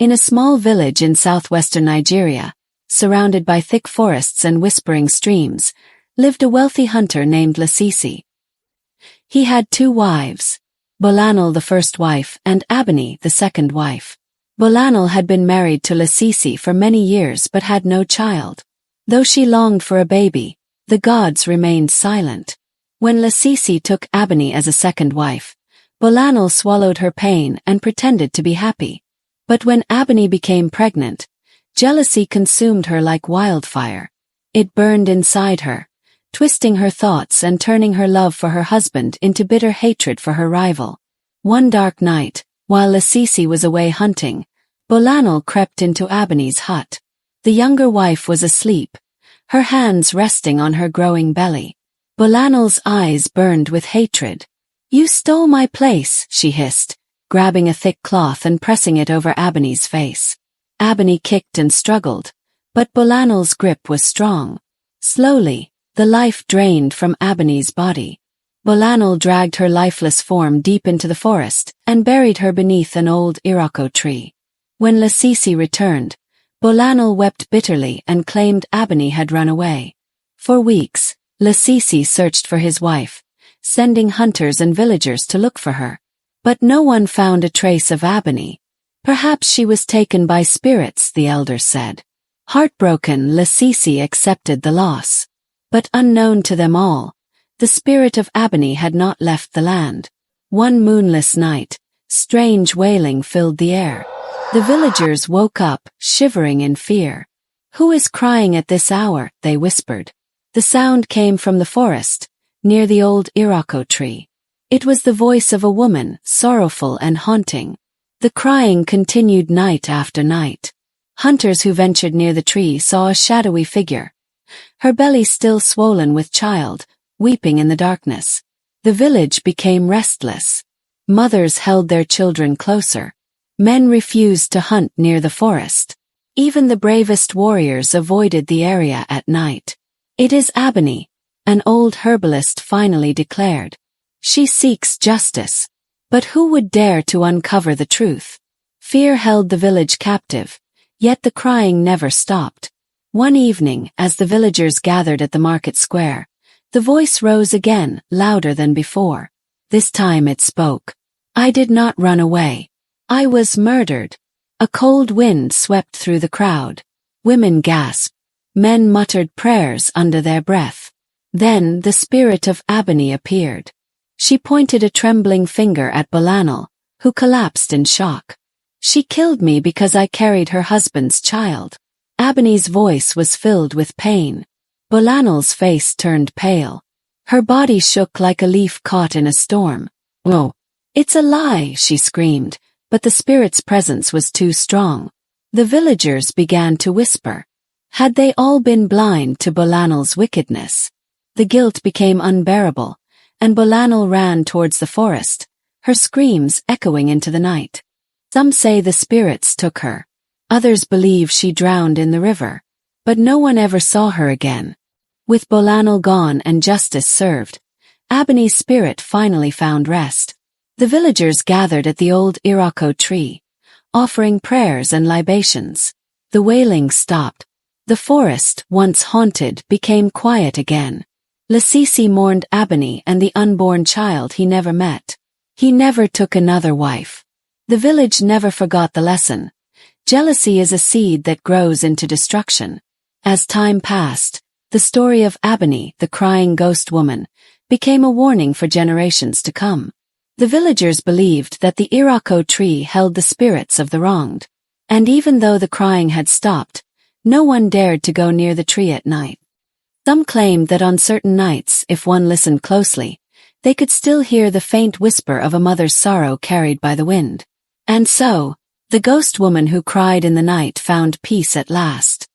In a small village in southwestern Nigeria, surrounded by thick forests and whispering streams, lived a wealthy hunter named Lasisi. He had 2 wives, Bolanal the first wife and Abeni the second wife. Bolanal had been married to Lasisi for many years but had no child. Though she longed for a baby, the gods remained silent. When Lasisi took Abeni as a second wife, Bolanal swallowed her pain and pretended to be happy. But when Abeni became pregnant, jealousy consumed her like wildfire. It burned inside her, twisting her thoughts and turning her love for her husband into bitter hatred for her rival. One dark night, while Lasisi was away hunting, Bolanal crept into Abeni's hut. The younger wife was asleep, her hands resting on her growing belly. Bolanal's eyes burned with hatred. "You stole my place," she hissed, grabbing a thick cloth and pressing it over Abeni's face. Abeni kicked and struggled, but Bolanal's grip was strong. Slowly, the life drained from Abeni's body. Bolanal dragged her lifeless form deep into the forest and buried her beneath an old Iroko tree. When Lasisi returned, Bolanal wept bitterly and claimed Abeni had run away. For weeks, Lasisi searched for his wife, sending hunters and villagers to look for her. But no one found a trace of Abeni. Perhaps she was taken by spirits, the elders said. Heartbroken, Lasisi accepted the loss. But unknown to them all, the spirit of Abeni had not left the land. One moonless night, strange wailing filled the air. The villagers woke up, shivering in fear. "Who is crying at this hour?" they whispered. The sound came from the forest, near the old Iroko tree. It was the voice of a woman, sorrowful and haunting. The crying continued night after night. Hunters who ventured near the tree saw a shadowy figure, her belly still swollen with child, weeping in the darkness. The village became restless. Mothers held their children closer. Men refused to hunt near the forest. Even the bravest warriors avoided the area at night. "It is Abeni," an old herbalist finally declared. "She seeks justice. But who would dare to uncover the truth?" Fear held the village captive, yet the crying never stopped. One evening, as the villagers gathered at the market square, the voice rose again, louder than before. This time it spoke. "I did not run away. I was murdered." A cold wind swept through the crowd. Women gasped. Men muttered prayers under their breath. Then the spirit of Abeni appeared. She pointed a trembling finger at Bolanal, who collapsed in shock. "She killed me because I carried her husband's child." Abeni's voice was filled with pain. Bolanal's face turned pale. Her body shook like a leaf caught in a storm. "Oh, it's a lie," she screamed, but the spirit's presence was too strong. The villagers began to whisper. Had they all been blind to Bolanal's wickedness? The guilt became unbearable, and Bolanal ran towards the forest, her screams echoing into the night. Some say the spirits took her. Others believe she drowned in the river. But no one ever saw her again. With Bolanal gone and justice served, Abeni's spirit finally found rest. The villagers gathered at the old Iroko tree, offering prayers and libations. The wailing stopped. The forest, once haunted, became quiet again. Lasisi mourned Abeni and the unborn child he never met. He never took another wife. The village never forgot the lesson. Jealousy is a seed that grows into destruction. As time passed, the story of Abeni, the crying ghost woman, became a warning for generations to come. The villagers believed that the Iroko tree held the spirits of the wronged. And even though the crying had stopped, no one dared to go near the tree at night. Some claimed that on certain nights, if one listened closely, they could still hear the faint whisper of a mother's sorrow carried by the wind. And so, the ghost woman who cried in the night found peace at last.